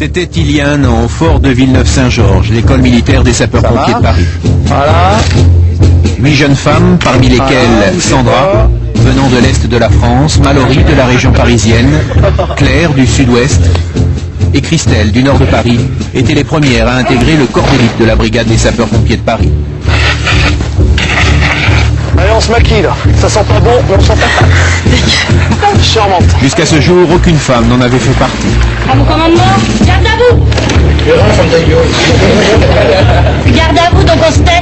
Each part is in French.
C'était il y a un an au fort de Villeneuve-Saint-Georges, l'école militaire des sapeurs-pompiers de Paris. Voilà. 8 jeunes femmes, parmi lesquelles Sandra, venant de l'Est de la France, Mallory de la région parisienne, Claire du Sud-Ouest et Christelle du Nord de Paris, étaient les premières à intégrer le corps d'élite de la brigade des sapeurs-pompiers de Paris. Allez, on se maquille là. Ça sent pas bon, mais on s'en tape. Charmante. Jusqu'à ce jour, aucune femme n'en avait fait partie. À mon commandement, garde à vous. Garde à vous, donc on se tait.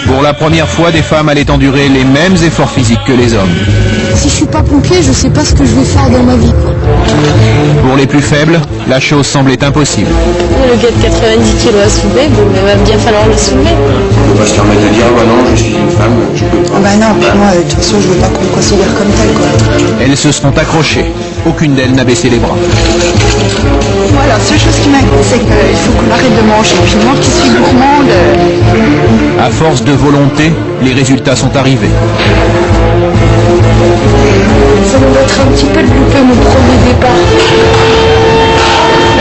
Pour la première fois, des femmes allaient endurer les mêmes efforts physiques que les hommes. Si je suis pas pompier, je sais pas ce que je vais faire dans ma vie, quoi. Pour les plus faibles, la chose semblait impossible. Le gars de 90 kilos à soulever, bon, mais va bien falloir le soulever. On va se permettre de dire, bah non, je suis une femme, je peux pas. Bah non, puis moi, de toute façon, je veux pas qu'on me considère comme tel, quoi. Elles se sont accrochées. Aucune d'elles n'a baissé les bras. Moi, la seule chose qui m'inquiète, c'est qu'il faut qu'on arrête de manger. Puis moi qui suis gourmande... À force de volonté, les résultats sont arrivés. Ça va être un petit peu de louper mon premier départ.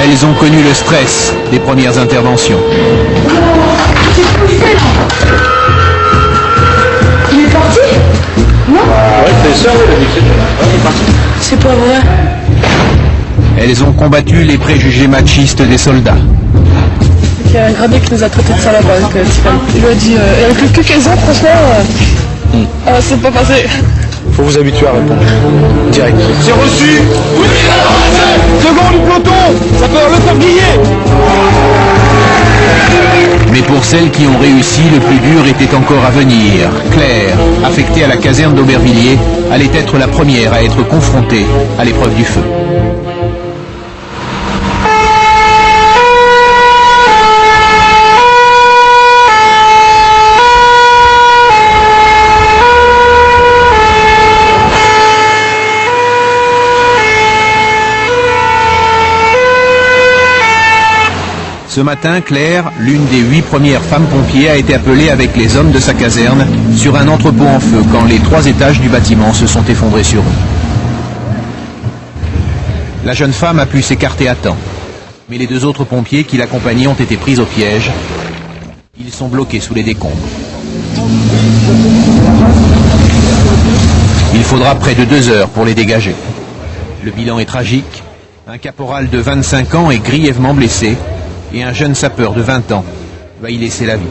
Elles ont connu le stress des premières interventions. Il est parti? Non? Ouais, c'est ça, oui, il est parti. C'est pas vrai. Elles ont combattu les préjugés machistes des soldats. Il y a un gradé qui nous a traité de salopard avec Tiffany. Il lui a dit, avec le cul qu'elles ont, franchement, c'est pas passé. Faut vous habituer à répondre. Direct. C'est reçu. Second du peloton, ça peut le faire griller. Mais pour celles qui ont réussi, le plus dur était encore à venir. Claire, affectée à la caserne d'Aubervilliers, allait être la première à être confrontée à l'épreuve du feu. Ce matin, Claire, l'une des 8 premières femmes pompiers, a été appelée avec les hommes de sa caserne sur un entrepôt en feu quand les 3 étages du bâtiment se sont effondrés sur eux. La jeune femme a pu s'écarter à temps, mais les 2 autres pompiers qui l'accompagnaient ont été pris au piège. Ils sont bloqués sous les décombres. Il faudra près de 2 heures pour les dégager. Le bilan est tragique. Un caporal de 25 ans est grièvement blessé. Et un jeune sapeur de 20 ans va y laisser la vie.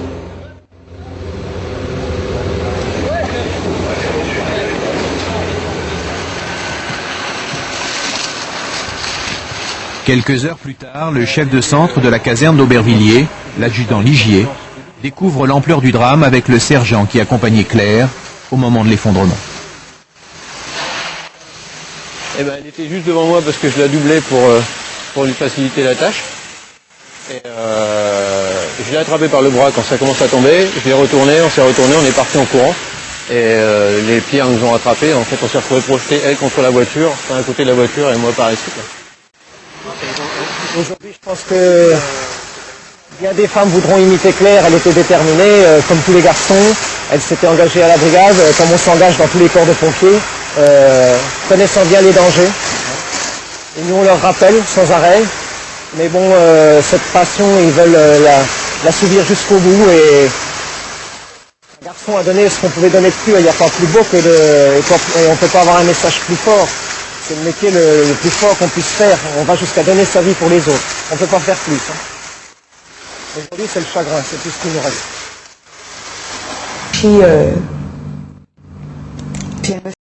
Quelques heures plus tard, le chef de centre de la caserne d'Aubervilliers, l'adjudant Ligier, découvre l'ampleur du drame avec le sergent qui accompagnait Claire au moment de l'effondrement. Eh ben, elle était juste devant moi parce que je la doublais pour lui faciliter la tâche. Et je l'ai attrapé par le bras quand ça commence à tomber, je l'ai retourné, on s'est retourné, on est parti en courant. Et les pierres nous ont attrapés, en fait on s'est retrouvés projetés, elle contre la voiture, enfin à côté de la voiture et moi par ici. Aujourd'hui, je pense que bien des femmes voudront imiter Claire, elle était déterminée, comme tous les garçons. Elle s'était engagée à la brigade, comme on s'engage dans tous les corps de pompiers, connaissant bien les dangers. Et nous on leur rappelle sans arrêt. Mais bon, cette passion, ils veulent la subir jusqu'au bout et un garçon a donné ce qu'on pouvait donner de plus, il n'y a pas plus beau que et on ne peut pas avoir un message plus fort. C'est le métier le plus fort qu'on puisse faire. On va jusqu'à donner sa vie pour les autres. On ne peut pas faire plus. Hein. Aujourd'hui, c'est le chagrin, c'est tout ce qui nous reste. Puis